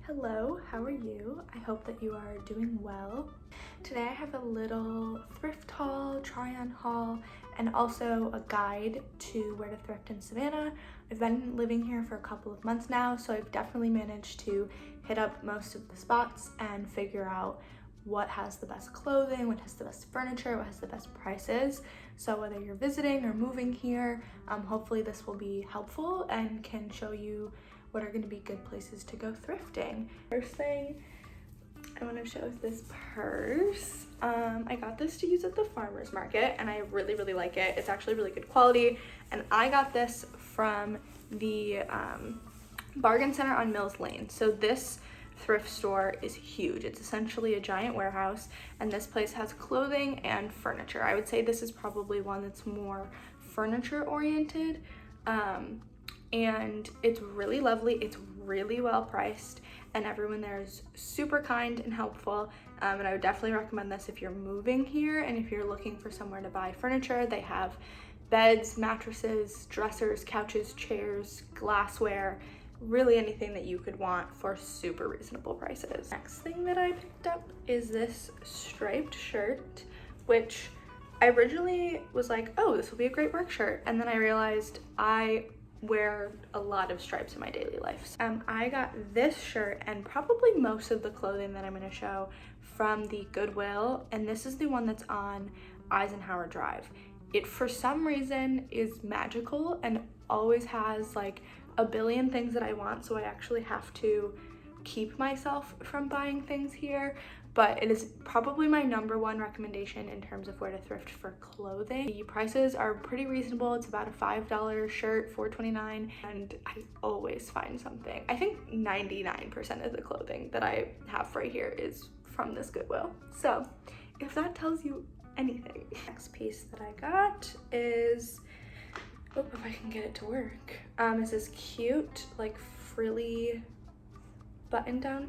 Hello, how are you? I hope that you are doing well. Today I have a little thrift haul, try-on haul, and also a guide to where to thrift in Savannah. I've been living here for a couple of months now, so I've definitely managed to hit up most of the spots and figure out what has the best clothing, what has the best furniture, what has the best prices. So whether you're visiting or moving here, hopefully this will be helpful and can show you what are going to be good places to go thrifting. First thing I want to show is this purse. I got this to use at the farmer's market and I really like it. It's actually really good quality, and I got this from the bargain center on Mills Lane. So this thrift store is huge. It's essentially a giant warehouse, and this place has clothing and furniture. I would say this is probably one that's more furniture oriented. And it's really lovely, it's really well priced, and everyone there is super kind and helpful. And I would definitely recommend this if you're moving here and if you're looking for somewhere to buy furniture. They have beds, mattresses, dressers, couches, chairs, glassware, really anything that you could want for super reasonable prices. Next thing that I picked up is this striped shirt, which I originally was like, oh, this will be a great work shirt, and then I realized I wear a lot of stripes in my daily life. I got this shirt and probably most of the clothing that I'm going to show from the Goodwill, and this is the one that's on Eisenhower Drive. It for some reason is magical and always has like a billion things that I want, so I actually have to keep myself from buying things here. But it is probably my #1 recommendation in terms of where to thrift for clothing. The prices are pretty reasonable. It's about a $5 shirt, $4.29, and I always find something. I think 99% of the clothing that I have right here is from this Goodwill. So if that tells you anything. Next piece that I got is, oh, if I can get it to work, is this cute like frilly button down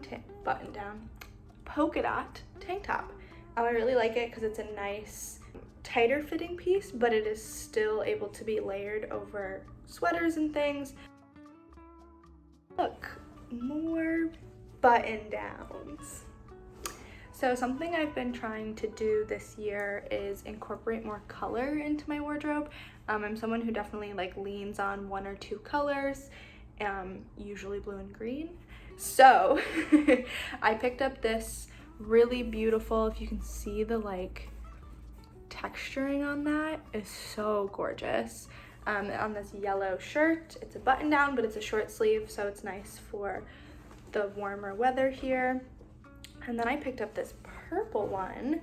polka dot tank top. I really like it because it's a nice tighter fitting piece, but it is still able to be layered over sweaters and things. Look, more button downs. So something I've been trying to do this year is incorporate more color into my wardrobe. I'm someone who definitely like leans on 1 or 2 colors, usually blue and green. So I picked up this really beautiful, if you can see the like texturing on that is so gorgeous, on this yellow shirt. It's a button down, but it's a short sleeve, so it's nice for the warmer weather here. And then I picked up this purple one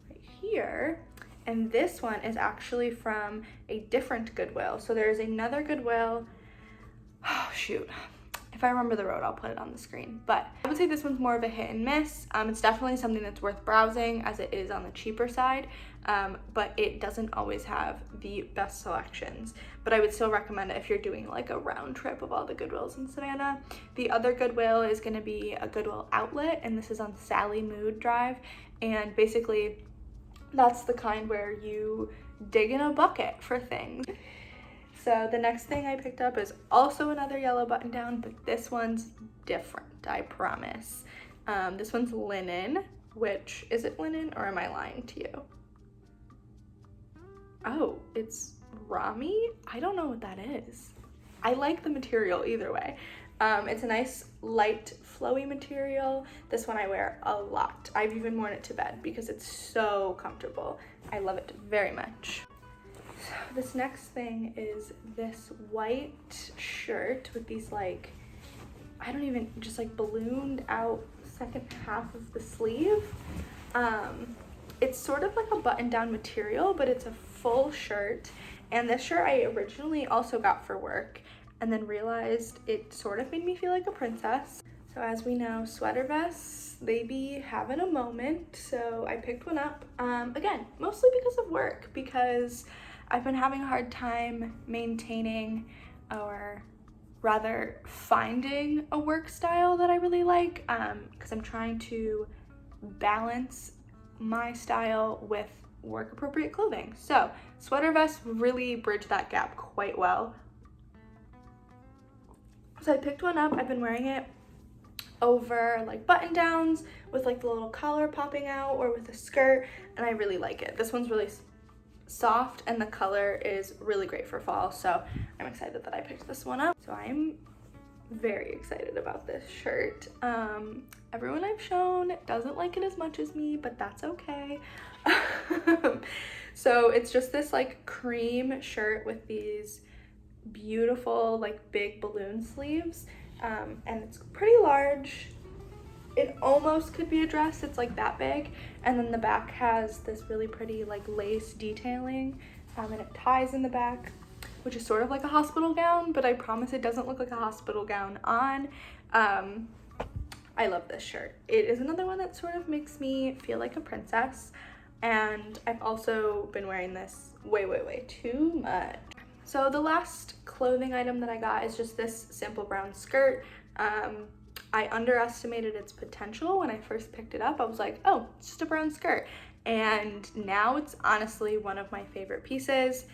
right here, and this one is actually from a different Goodwill. So there's another Goodwill, oh shoot, if I remember the road, I'll put it on the screen. But I would say this one's more of a hit and miss. It's definitely something that's worth browsing as it is on the cheaper side, but it doesn't always have the best selections. But I would still recommend it if you're doing like a round trip of all the Goodwills in Savannah. The other Goodwill is gonna be a Goodwill outlet, and this is on Sallie Mood Drive. And basically that's the kind where you dig in a bucket for things. So the next thing I picked up is also another yellow button down, but this one's different, I promise. This one's linen, which, is it linen or am I lying to you? Oh, it's Rami? I don't know what that is. I like the material either way. It's a nice light flowy material. This one I wear a lot. I've even worn it to bed because it's so comfortable. I love it very much. So this next thing is this white shirt with these like, I don't even, just like ballooned out second half of the sleeve. It's sort of like a button down material, but it's a full shirt. And this shirt I originally also got for work. and then realized it sort of made me feel like a princess. So as we know, sweater vests, they be having a moment, so I picked one up. Again, mostly because of work, because I've been having a hard time maintaining, or rather finding, a work style that I really like, because I'm trying to balance my style with work appropriate clothing. So sweater vests really bridge that gap quite well. So I picked one up. I've been wearing it over like button downs with like the little collar popping out, or with a skirt, and I really like it. This one's really soft and the color is really great for fall, so I'm excited that I picked this one up. So I'm very excited about this shirt. Everyone I've shown doesn't like it as much as me, but that's okay. So it's just this like cream shirt with these beautiful like big balloon sleeves, and it's pretty large. It almost could be a dress, it's like that big, and then the back has this really pretty like lace detailing, and it ties in the back, which is sort of like a hospital gown, but I promise it doesn't look like a hospital gown on. I love this shirt. It is another one that sort of makes me feel like a princess, and I've also been wearing this way too much. So the last clothing item that I got is just this simple brown skirt. I underestimated its potential when I first picked it up. I was like, oh, it's just a brown skirt. And now it's honestly one of my favorite pieces.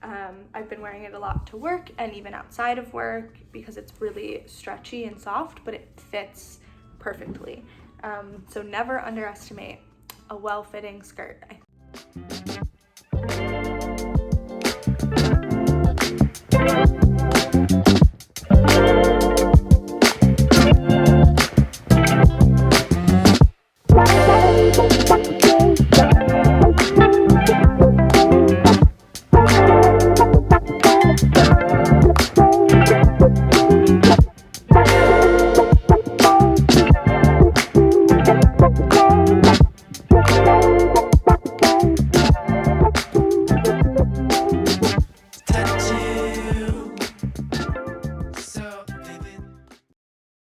I've been wearing it a lot to work and even outside of work because it's really stretchy and soft, but it fits perfectly. So never underestimate a well-fitting skirt.